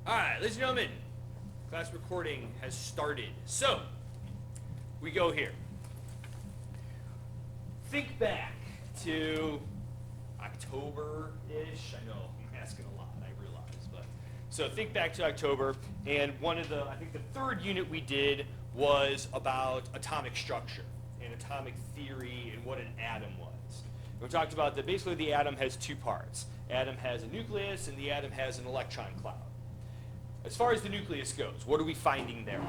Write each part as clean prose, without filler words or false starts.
All right, ladies and gentlemen, class recording has started. So, we go here. Think back to October-ish. I know I'm asking a lot, I realize. But so think back to October, and I think the third unit we did was about atomic structure and atomic theory and what an atom was. We talked about that basically the atom has two parts. Atom has a nucleus and the atom has an electron cloud. As far as the nucleus goes, what are we finding there?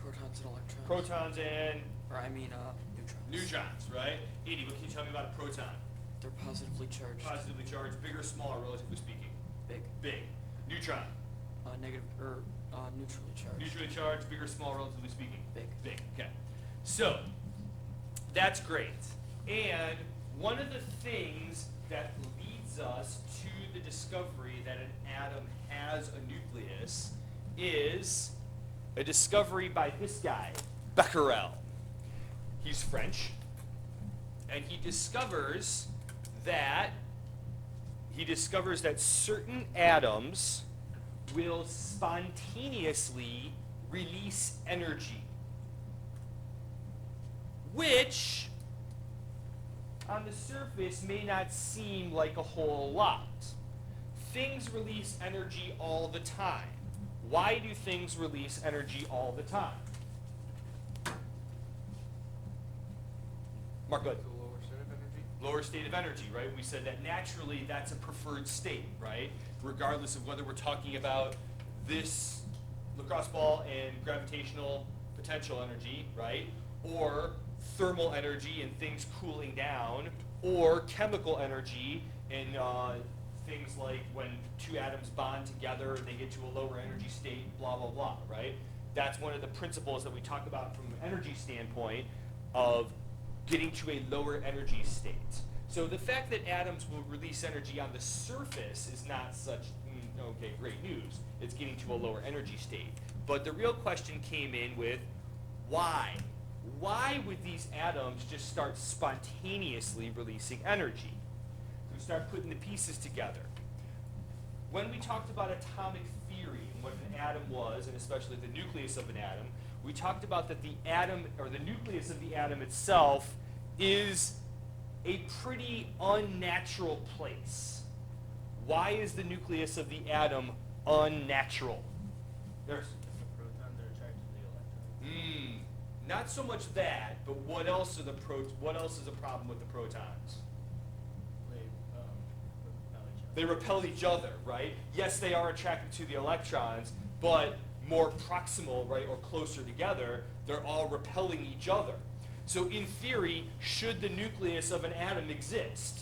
Protons and electrons. Protons and neutrons. Neutrons, right? Edie, what can you tell me about a proton? They're positively charged. Positively charged, big or small, relatively speaking? Big. Big. Neutron? Neutrally charged. Neutrally charged, big or small, relatively speaking? Big. Big, okay. So, that's great. And one of the things that leads us to the discovery that an atom has a nucleus is a discovery by this guy, Becquerel. He's French, and he discovers that certain atoms will spontaneously release energy, which on the surface may not seem like a whole lot. Things release energy all the time. Why do things release energy all the time? Mark, go ahead. The lower state of energy? Lower state of energy, right? We said that naturally that's a preferred state, right? Regardless of whether we're talking about this lacrosse ball and gravitational potential energy, right? Or thermal energy and things cooling down, or chemical energy and things like when two atoms bond together, they get to a lower energy state, blah, blah, blah, right? That's one of the principles that we talk about from an energy standpoint of getting to a lower energy state. So the fact that atoms will release energy on the surface is not such, okay, great news. It's getting to a lower energy state. But the real question came in with why? Why would these atoms just start spontaneously releasing energy? We start putting the pieces together. When we talked about atomic theory and what an atom was, and especially the nucleus of an atom, we talked about that the atom, or the nucleus of the atom itself, is a pretty unnatural place. Why is the nucleus of the atom unnatural? There's The protons are attracted to the electrons. Not so much that, but what else is a problem with the protons? They repel each other. They repel each other, right? Yes, they are attracted to the electrons, but more proximal, right, or closer together, they're all repelling each other. So in theory, should the nucleus of an atom exist?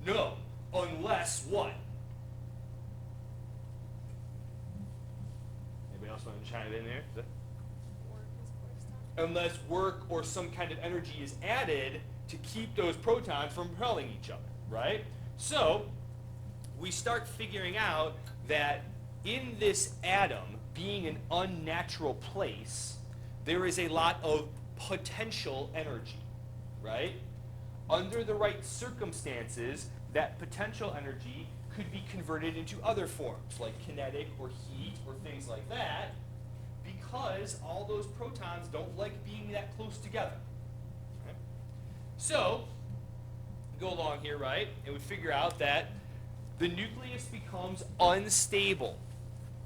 No. No, unless what? Anybody else want to chime in there? Unless work or some kind of energy is added to keep those protons from repelling each other, right? So we start figuring out that in this atom, being an unnatural place, there is a lot of potential energy, right? Under the right circumstances, that potential energy could be converted into other forms, like kinetic or heat or things like that, because all those protons don't like being that close together. Okay? So, go along here, right? And we figure out that the nucleus becomes unstable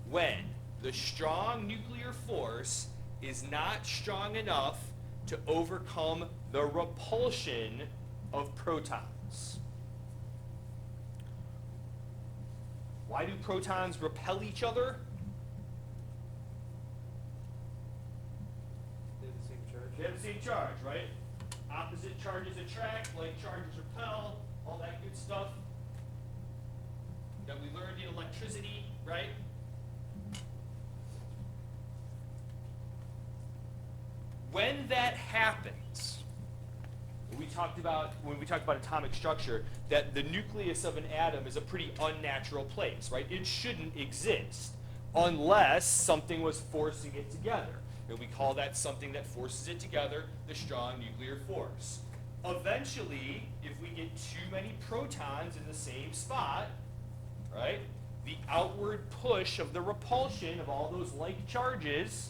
when the strong nuclear force is not strong enough to overcome the repulsion of protons. Why do protons repel each other? They have the same charge. They have the same charge, right? Opposite charges attract, like charges repel, all that good stuff that we learned in electricity, right? When that happens, when we talked about atomic structure, that the nucleus of an atom is a pretty unnatural place, right? It shouldn't exist unless something was forcing it together. And we call that something that forces it together the strong nuclear force. Eventually, if we get too many protons in the same spot, right, the outward push of the repulsion of all those like charges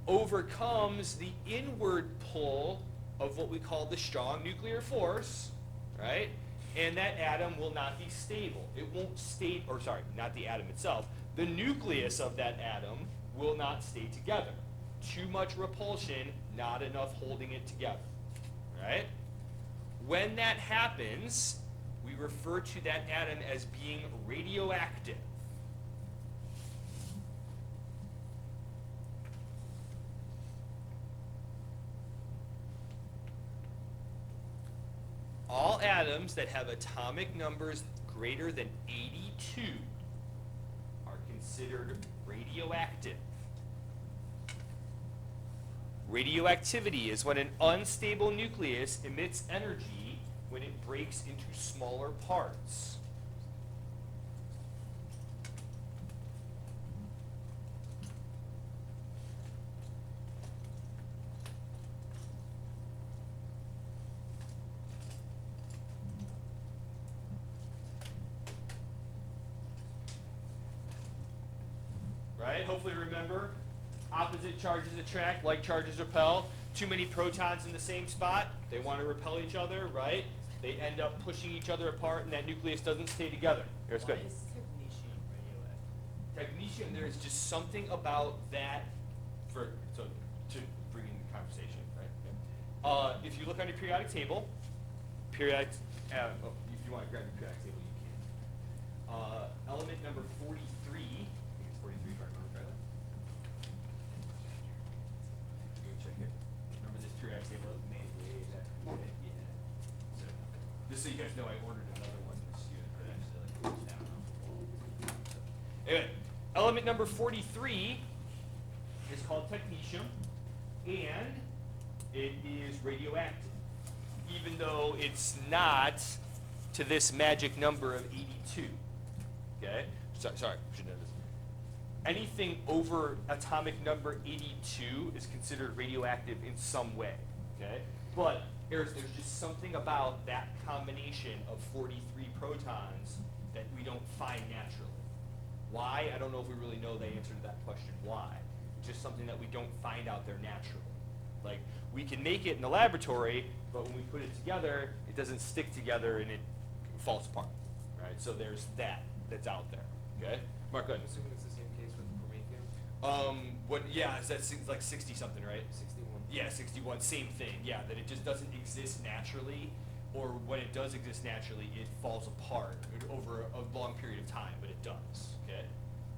overcomes the inward pull of what we call the strong nuclear force, right? And that atom will not be stable. It won't stay, or sorry, not the atom itself. The nucleus of that atom will not stay together. Too much repulsion, not enough holding it together, right? When that happens, we refer to that atom as being radioactive. All atoms that have atomic numbers greater than 82 are considered radioactive. Radioactivity is when an unstable nucleus emits energy when it breaks into smaller parts. Right? Hopefully remember, opposite charges attract, like charges repel. Too many protons in the same spot, they want to repel each other, right? They end up pushing each other apart, and that nucleus doesn't stay together. Here's good. Why is technetium radioactive? Technetium, there is just something about that, to bring in the conversation, right? If you look on your periodic table, if you want to grab your periodic table, you can. Element number 43, I think it's 43 if I remember correctly. Go check it. Remember this periodic table was made way back in the day? Yeah. So, just so you guys know, I ordered another one this year that actually goes down. Anyway, element number 43 is called technetium, and it is radioactive, even though it's not to this magic number of 82. Okay? Sorry, should know this. Anything over atomic number 82 is considered radioactive in some way. Okay? But there's just something about that combination of 43 protons that we don't find naturally. Why? I don't know if we really know the answer to that question. Why? It's just something that we don't find out there naturally. Like, we can make it in the laboratory, but when we put it together, it doesn't stick together and it falls apart. Right? So there's that's out there. Okay? Mark, go ahead. I'm assuming it's the same case with promethium. That's like 60 something, right? 61. Yeah, 61, same thing. Yeah, that it just doesn't exist naturally, or when it does exist naturally, it falls apart over a long period of time, but it does. Okay?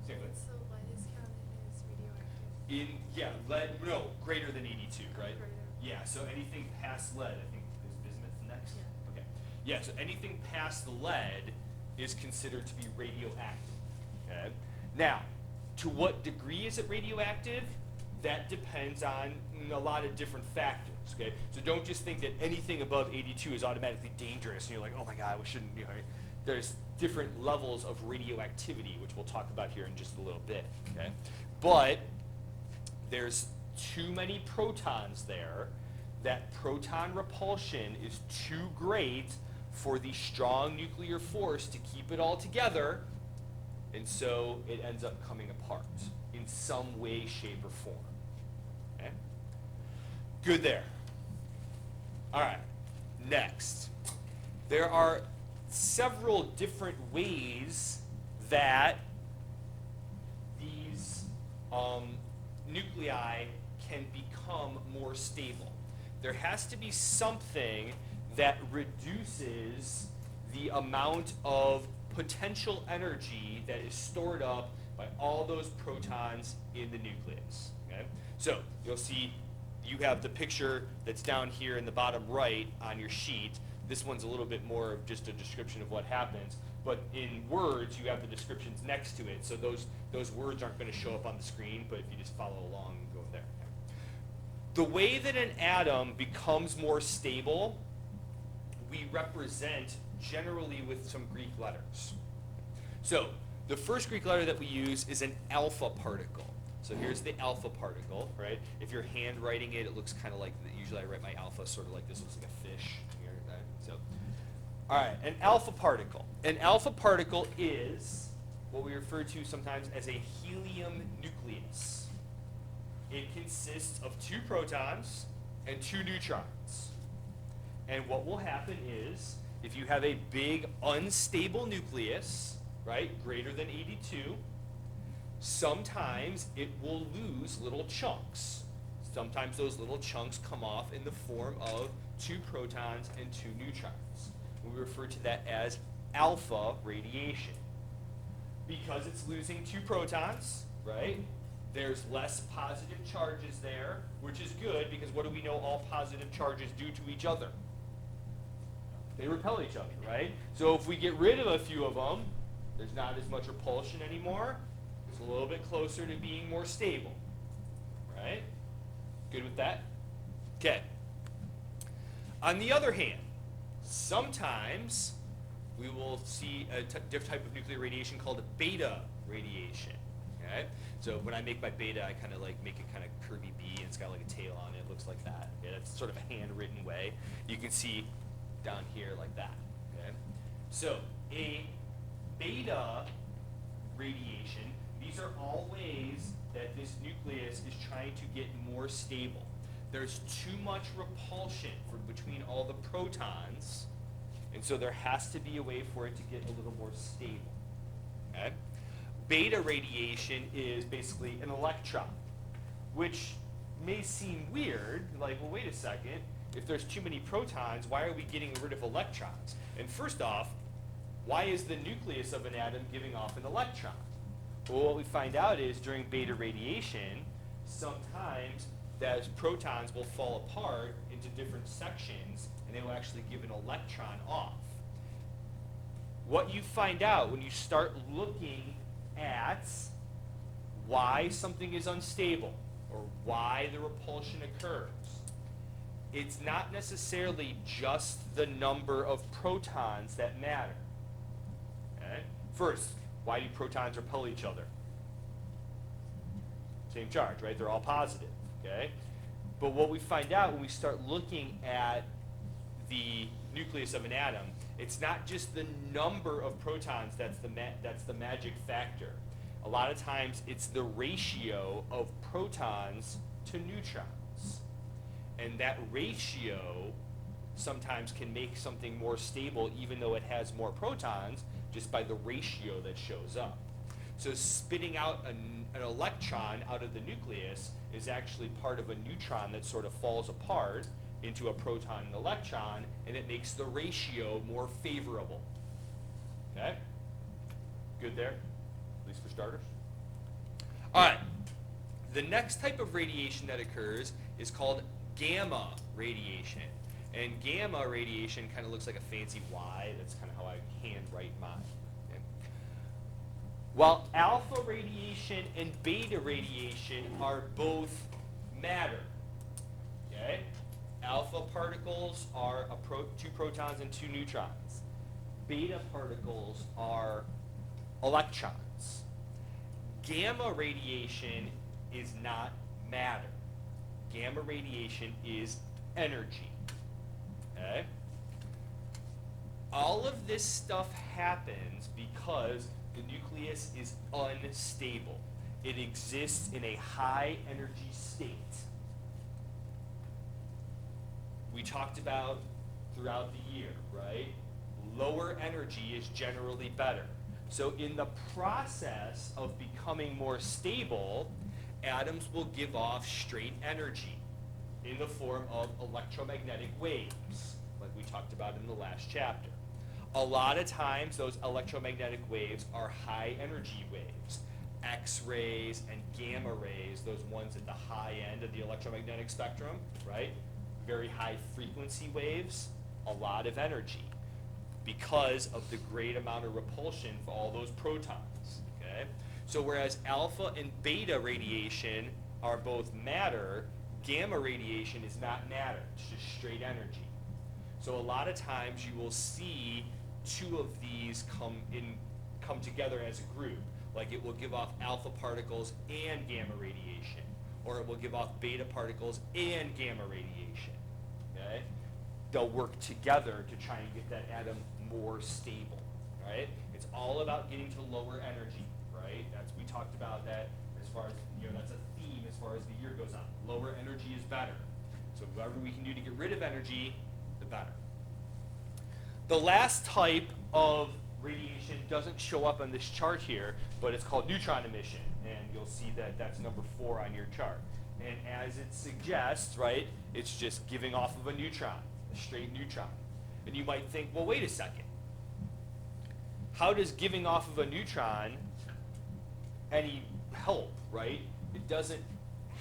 Same thing. So lead is counted as radioactive? Lead, greater than 82, right? Greater. Yeah, so anything past lead, I think, is bismuth next? Yeah. Okay. Yeah, so anything past the lead is considered to be radioactive. Okay? Now, to what degree is it radioactive? That depends on a lot of different factors. Okay? So don't just think that anything above 82 is automatically dangerous, and you're like, oh my God, we shouldn't. There's different levels of radioactivity, which we'll talk about here in just a little bit. Okay? But there's too many protons there. That proton repulsion is too great for the strong nuclear force to keep it all together, and so it ends up coming apart in some way, shape, or form. Okay? Good there. All right, next. There are several different ways that these nuclei can become more stable. There has to be something that reduces the amount of potential energy that is stored up by all those protons in the nucleus. Okay? So you'll see you have the picture that's down here in the bottom right on your sheet. This one's a little bit more of just a description of what happens, but in words you have the descriptions next to it, so those words aren't going to show up on the screen, but if you just follow along and go there. The way that an atom becomes more stable, we represent generally with some Greek letters. So the first Greek letter that we use is an alpha particle. So here's the alpha particle, right? If you're handwriting it, it looks kind of like, usually I write my alpha sort of like this, looks like a fish here, right? So, all right, an alpha particle. An alpha particle is what we refer to sometimes as a helium nucleus. It consists of 2 protons and 2 neutrons. And what will happen is, if you have a big unstable nucleus, right, greater than 82, sometimes it will lose little chunks. Sometimes those little chunks come off in the form of 2 protons and 2 neutrons. We refer to that as alpha radiation. Because it's losing 2 protons, right, there's less positive charges there, which is good because what do we know all positive charges do to each other? They repel each other, right? So if we get rid of a few of them, there's not as much repulsion anymore. It's a little bit closer to being more stable, right? Good with that? Okay. On the other hand, sometimes we will see a different type of nuclear radiation called beta radiation. Okay? So when I make my beta, I kind of like make it kind of curvy B, and it's got like a tail on it. It looks like that. Okay? That's sort of a handwritten way. You can see down here like that. Okay? So a beta radiation, these are all ways that this nucleus is trying to get more stable. There's too much repulsion between all the protons, and so there has to be a way for it to get a little more stable. Okay? Beta radiation is basically an electron, which may seem weird, like, well, wait a second, if there's too many protons, why are we getting rid of electrons? And first off, why is the nucleus of an atom giving off an electron? Well, what we find out is during beta radiation, sometimes those protons will fall apart into different sections, and they will actually give an electron off. What you find out when you start looking at why something is unstable or why the repulsion occurs, it's not necessarily just the number of protons that matter. Okay? First, why do protons repel each other? Same charge, right? They're all positive. Okay? But what we find out when we start looking at the nucleus of an atom, it's not just the number of protons that's the magic factor. A lot of times it's the ratio of protons to neutrons. And that ratio sometimes can make something more stable even though it has more protons just by the ratio that shows up. So spitting out an electron out of the nucleus is actually part of a neutron that sort of falls apart into a proton and electron, and it makes the ratio more favorable. Okay? Good there? At least for starters? All right. The next type of radiation that occurs is called gamma radiation. And gamma radiation kind of looks like a fancy Y. That's kind of how I handwrite mine. Okay? While alpha radiation and beta radiation are both matter, okay? Alpha particles are 2 protons and 2 neutrons. Beta particles are electrons. Gamma radiation is not matter. Gamma radiation is energy. Okay? All of this stuff happens because the nucleus is unstable. It exists in a high energy state. We talked about throughout the year, right? Lower energy is generally better. So in the process of becoming more stable, atoms will give off straight energy in the form of electromagnetic waves, like we talked about in the last chapter. A lot of times those electromagnetic waves are high energy waves. X-rays and gamma rays, those ones at the high end of the electromagnetic spectrum, right? Very high frequency waves, a lot of energy because of the great amount of repulsion for all those protons, okay? So whereas alpha and beta radiation are both matter, gamma radiation is not matter, it's just straight energy. So a lot of times you will see 2 of these come together as a group. Like it will give off alpha particles and gamma radiation, or it will give off beta particles and gamma radiation. Okay? They'll work together to try and get that atom more stable. Right? It's all about getting to lower energy, right? We talked about that as far as, that's a theme as far as the year goes on. Lower energy is better. So whatever we can do to get rid of energy, the better. The last type of radiation doesn't show up on this chart here, but it's called neutron emission, and you'll see that that's number 4 on your chart. And as it suggests, right, it's just giving off of a neutron, a straight neutron. And you might think, well, wait a second. How does giving off of a neutron any help, right? It doesn't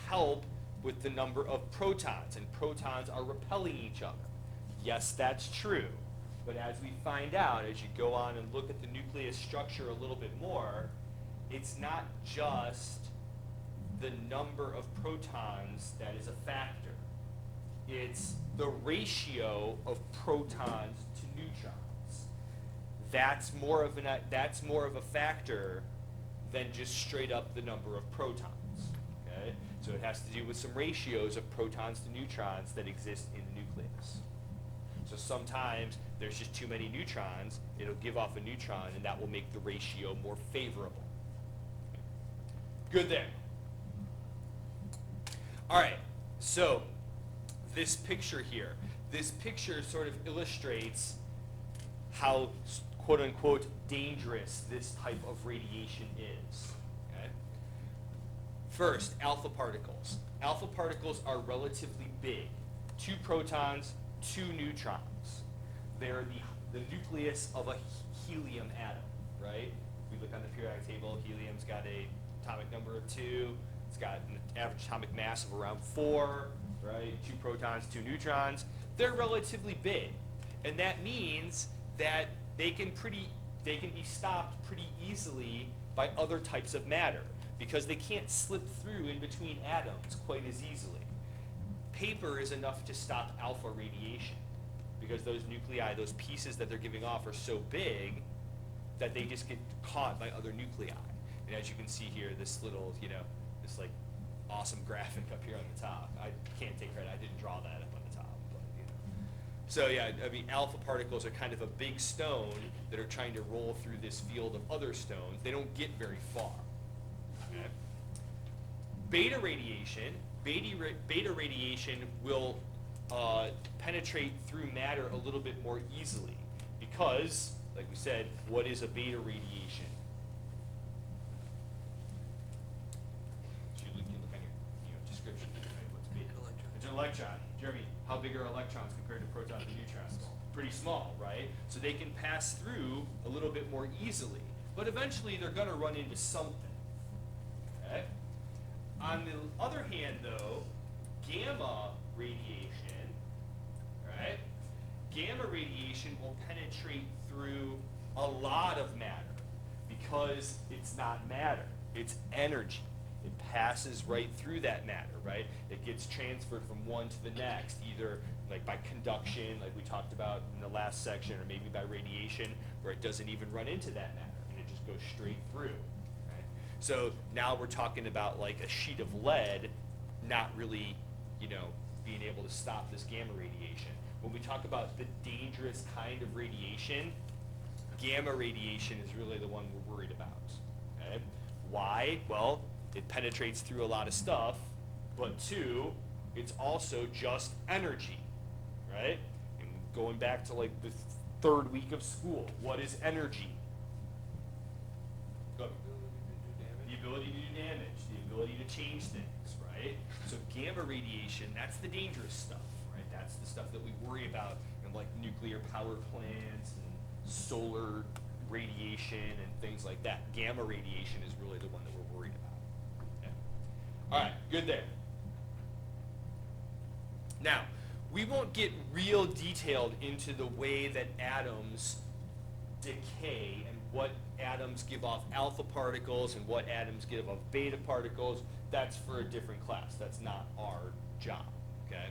help with the number of protons, and protons are repelling each other. Yes, that's true. But as we find out, as you go on and look at the nucleus structure a little bit more, it's not just the number of protons that is a factor. It's the ratio of protons to neutrons. That's more of a factor than just straight up the number of protons. Okay? So it has to do with some ratios of protons to neutrons that exist in the nucleus. So sometimes there's just too many neutrons, it'll give off a neutron, and that will make the ratio more favorable. Good there. All right, so this picture here, this picture sort of illustrates how quote-unquote dangerous this type of radiation is. Okay? First, alpha particles. Alpha particles are relatively big. 2 protons, 2 neutrons. They're the nucleus of a helium atom, right? If we look on the periodic table, helium's got a atomic number of 2. It's got an average atomic mass of around 4, right? 2 protons, 2 neutrons. They're relatively big. And that means that they can be stopped pretty easily by other types of matter because they can't slip through in between atoms quite as easily. Paper is enough to stop alpha radiation because those nuclei, those pieces that they're giving off are so big that they just get caught by other nuclei. And as you can see here, this little, this like awesome graphic up here on the top. I can't take credit, I didn't draw that up on the top. But, So yeah, I mean, alpha particles are kind of a big stone that are trying to roll through this field of other stones. They don't get very far. Okay? Beta radiation will penetrate through matter a little bit more easily because, like we said, what is a beta radiation? You look on your description, right? What's beta? It's an electron. Jeremy, how big are electrons compared to protons and neutrons? Pretty small, right? So they can pass through a little bit more easily, but eventually they're going to run into something. Okay? On the other hand, though, gamma radiation, right? Gamma radiation will penetrate through a lot of matter because it's not matter, it's energy. It passes right through that matter, right? It gets transferred from one to the next, either like by conduction, like we talked about in the last section, or maybe by radiation, where it doesn't even run into that matter, and it just goes straight through. So now we're talking about like a sheet of lead not really, being able to stop this gamma radiation. When we talk about the dangerous kind of radiation, gamma radiation is really the one we're worried about. Okay? Why? Well, it penetrates through a lot of stuff, but 2, it's also just energy, right? And going back to like the 3rd week of school, what is energy? Go. The ability to do damage, the ability to change things, right? So gamma radiation, that's the dangerous stuff, right? That's the stuff that we worry about in like nuclear power plants and solar radiation and things like that. Gamma radiation is really the one that we're worried about. Okay. All right, good there. Now, we won't get real detailed into the way that atoms decay and what atoms give off alpha particles and what atoms give off beta particles. That's for a different class. That's not our job, okay?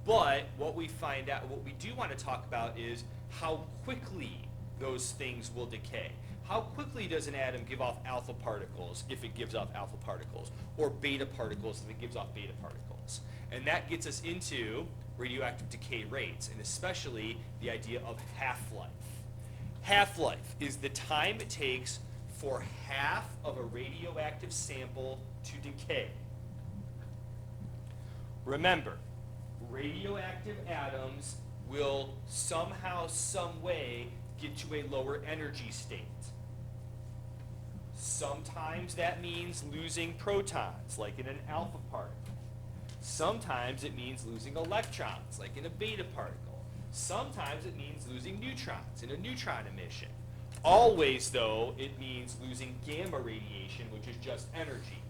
But what we find out, what we do want to talk about is how quickly those things will decay. How quickly does an atom give off alpha particles if it gives off alpha particles, or beta particles if it gives off beta particles? And that gets us into radioactive decay rates, and especially the idea of half-life. Half-life is the time it takes for half of a radioactive sample to decay. Remember, radioactive atoms will somehow, some way get to a lower energy state. Sometimes that means losing protons, like in an alpha particle. Sometimes it means losing electrons, like in a beta particle. Sometimes it means losing neutrons in a neutron emission. Always, though, it means losing gamma radiation, which is just energy.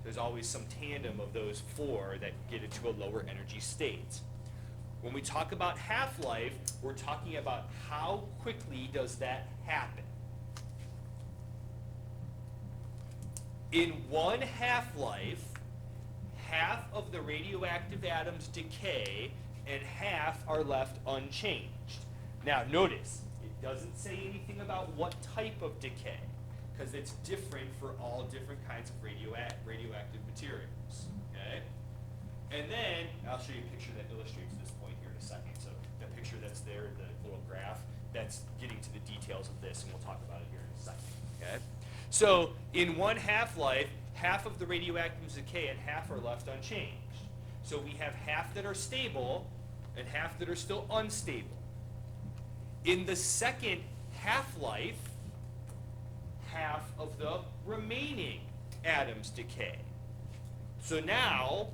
There's always some tandem of those four that get it to a lower energy state. When we talk about half-life, we're talking about how quickly does that happen. In one half-life, half of the radioactive atoms decay and half are left unchanged. Now notice, it doesn't say anything about what type of decay, because it's different for all different kinds of radioactive materials, okay? And then, I'll show you a picture that illustrates this point here in a second. So the picture that's there, the little graph, that's getting to the details of this, and we'll talk about it here in a second, okay? So in one half-life, half of the radioactives decay and half are left unchanged. So we have half that are stable and half that are still unstable. In the second half-life, half of the remaining atoms decay. So now,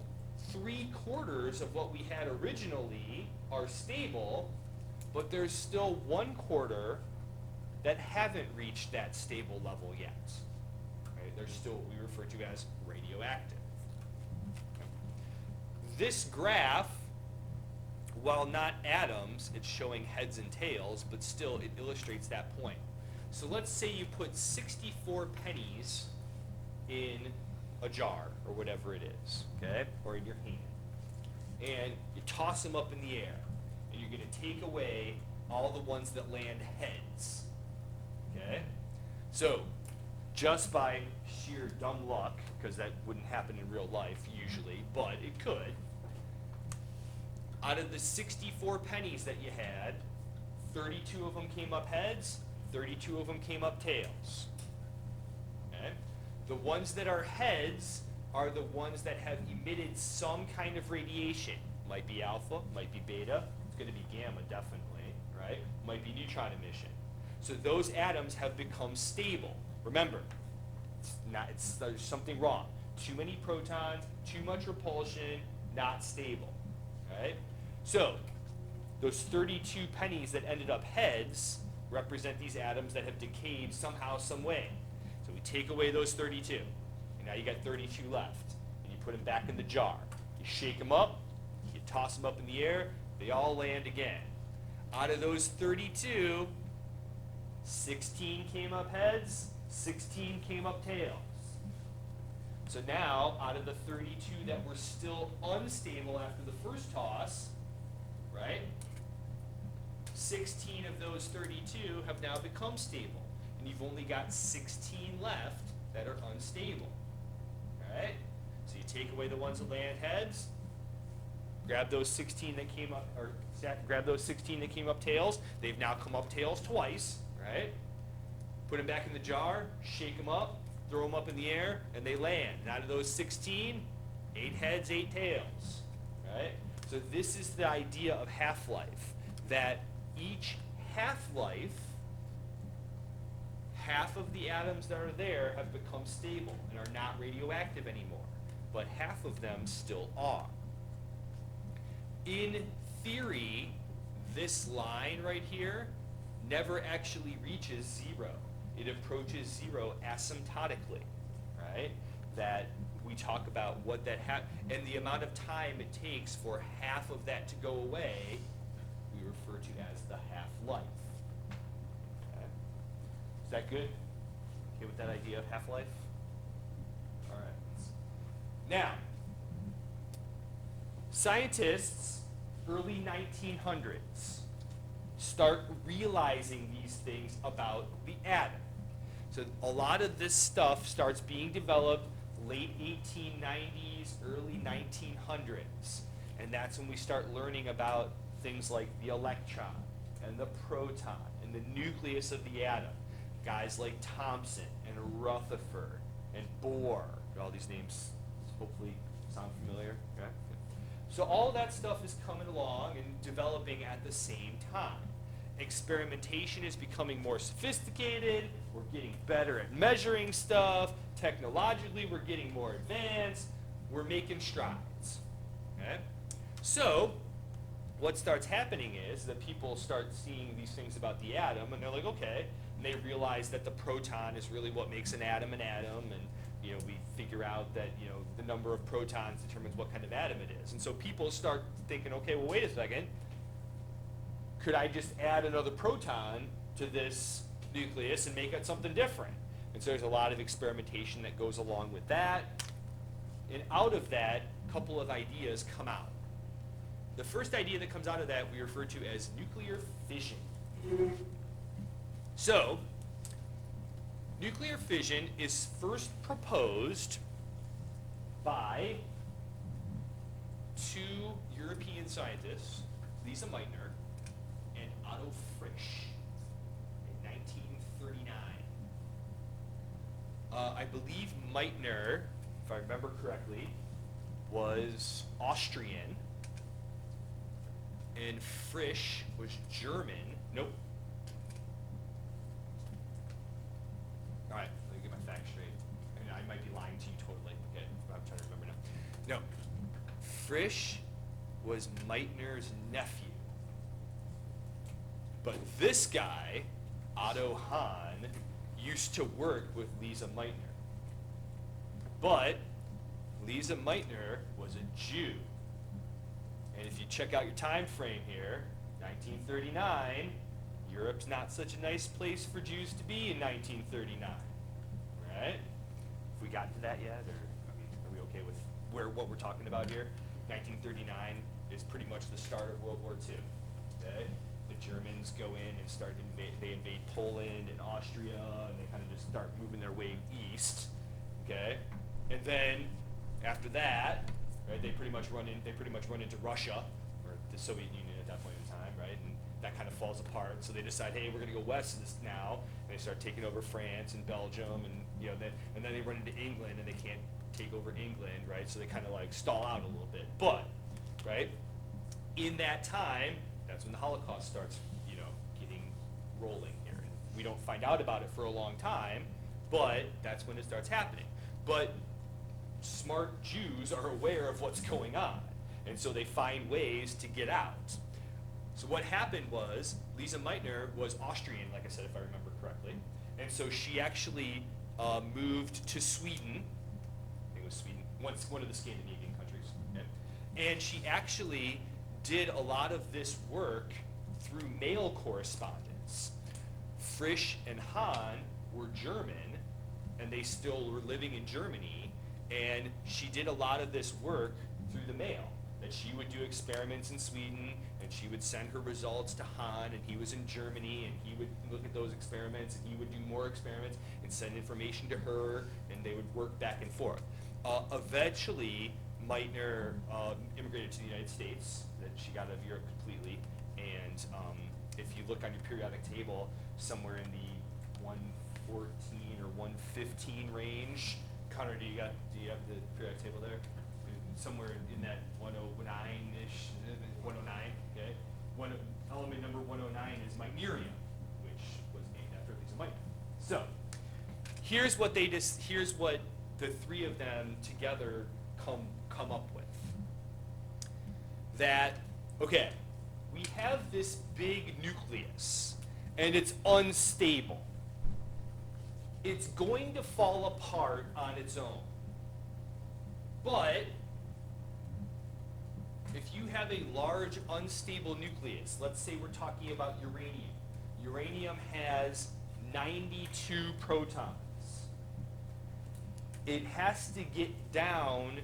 3/4 of what we had originally are stable, but there's still 1/4 that haven't reached that stable level yet. Right? They're still what we refer to as radioactive. This graph, while not atoms, it's showing heads and tails, but still it illustrates that point. So let's say you put 64 pennies in a jar, or whatever it is, okay, or in your hand, and you toss them up in the air, and you're going to take away all the ones that land heads, okay? So just by sheer dumb luck, because that wouldn't happen in real life usually, but it could, out of the 64 pennies that you had, 32 of them came up heads, 32 of them came up tails. Okay? The ones that are heads are the ones that have emitted some kind of radiation. Might be alpha, might be beta, it's going to be gamma definitely, right? Might be neutron emission. So those atoms have become stable. Remember, there's something wrong. Too many protons, too much repulsion, not stable. Right? So those 32 pennies that ended up heads represent these atoms that have decayed somehow, some way. So we take away those 32, and now you got 32 left, and you put them back in the jar. You shake them up, you toss them up in the air, they all land again. Out of those 32, 16 came up heads, 16 came up tails. So now, out of the 32 that were still unstable after the first toss, right, 16 of those 32 have now become stable. And you've only got 16 left that are unstable. Right? So you take away the ones that land heads, grab those 16 that came up, or grab those 16 that came up tails. They've now come up tails twice, right? Put them back in the jar, shake them up, throw them up in the air, and they land. And out of those 16, 8 heads, 8 tails, right? So this is the idea of half-life, that each half-life, half of the atoms that are there have become stable and are not radioactive anymore, but half of them still are. In theory, this line right here never actually reaches 0. It approaches 0 asymptotically, right? That we talk about what that and the amount of time it takes for half of that to go away, we refer to as the half-life. Okay. Is that good? Okay with that idea of half-life? All right. Now, scientists, early 1900s, start realizing these things about the atom. So a lot of this stuff starts being developed late 1890s, early 1900s. And that's when we start learning about things like the electron and the proton and in the nucleus of the atom. Guys like Thomson and Rutherford and Bohr. All these names hopefully sound familiar. Okay? So all that stuff is coming along and developing at the same time. Experimentation is becoming more sophisticated. We're getting better at measuring stuff. Technologically, we're getting more advanced. We're making strides. Okay? So what starts happening is that people start seeing these things about the atom, and they're like, okay, and they realize that the proton is really what makes an atom, and we figure out that the number of protons determines what kind of atom it is. And so people start thinking, okay, well, wait a second. Could I just add another proton to this nucleus and make it something different? And so there's a lot of experimentation that goes along with that. And out of that, a couple of ideas come out. The first idea that comes out of that we refer to as nuclear fission. So, nuclear fission is first proposed by two European scientists, Lisa Meitner and Otto Frisch, in 1939. I believe Meitner, if I remember correctly, was Austrian, and Frisch was German. Nope. All right, let me get my facts straight. I might be lying to you totally. Okay, I'm trying to remember now. No, Frisch was Meitner's nephew. But this guy, Otto Hahn, used to work with Lisa Meitner. But Lisa Meitner was a Jew. And if you check out your time frame here, 1939, Europe's not such a nice place for Jews to be in 1939, right? Have we gotten to that yet, or are we okay with what we're talking about here? 1939 is pretty much the start of World War II. Okay? The Germans go in and they invade Poland and Austria, and they kind of just start moving their way east. Okay, and then after that, right, they pretty much run into Russia, or the Soviet Union at that point in time, right? And that kind of falls apart. So they decide, hey, we're going to go west of this now, and they start taking over France and Belgium, and then they run into England, and they can't take over England, right? So they kind of like stall out a little bit. But, right, in that time, that's when the Holocaust starts, getting rolling here. And we don't find out about it for a long time, but that's when it starts happening. But smart Jews are aware of what's going on, and so they find ways to get out. So what happened was, Lisa Meitner was Austrian, like I said, if I remember correctly, and so she actually moved to Sweden. I think it was Sweden, one of the Scandinavian countries. Okay? And she actually did a lot of this work through mail correspondence. Frisch and Hahn were German, and they still were living in Germany, and she did a lot of this work through the mail. That she would do experiments in Sweden, and she would send her results to Hahn, and he was in Germany, and he would look at those experiments, and he would do more experiments and send information to her, and they would work back and forth. Eventually, Meitner immigrated to the United States. That she got out of Europe completely, and if you look on your periodic table, somewhere in the 114 or 115 range. Connor, do you have the periodic table there? Somewhere in that 109-ish, 109, okay? Element number 109 is Meitnerium, which was named after Lisa Meitner. So, here's what the three of them together come up with. That, okay, we have this big nucleus, and it's unstable. It's going to fall apart on its own. But if you have a large unstable nucleus, let's say we're talking about uranium. Uranium has 92 protons. It has to get down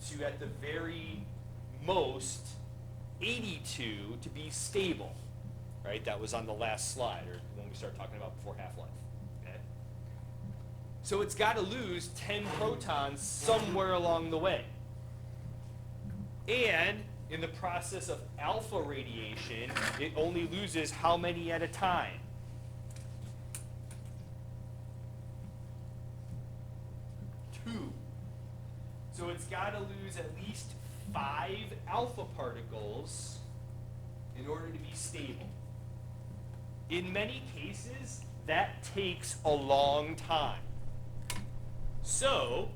to, at the very most, 82 to be stable. Right? That was on the last slide, or when we started talking about before half-life. Okay? So it's got to lose 10 protons somewhere along the way. And in the process of alpha radiation, it only loses how many at a time? 2. So it's got to lose at least 5 alpha particles in order to be stable. In many cases, that takes a long time. So,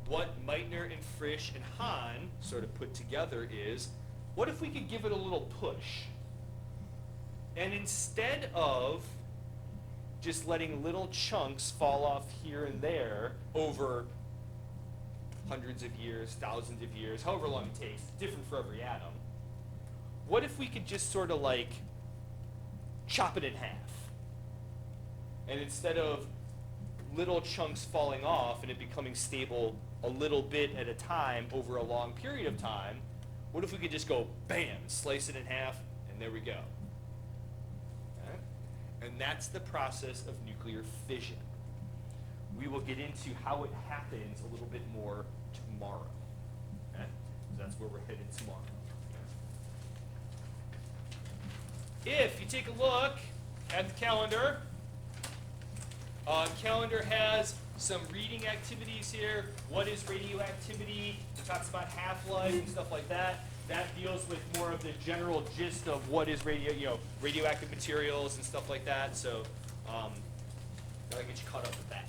what Meitner and Frisch and Hahn sort of put together is, what if we could give it a little push? And instead of just letting little chunks fall off here and there over hundreds of years, thousands of years, however long it takes, different for every atom, what if we could just sort of like chop it in half? And instead of little chunks falling off and it becoming stable a little bit at a time over a long period of time, what if we could just go bam, slice it in half, and there we go. Okay? And that's the process of nuclear fission. We will get into how it happens a little bit more tomorrow. Okay? So that's where we're headed tomorrow. If you take a look at the calendar, calendar has some reading activities here. What is radioactivity? It talks about half-life and stuff like that. That deals with more of the general gist of what is radioactive materials and stuff like that. So, gotta get you caught up with that.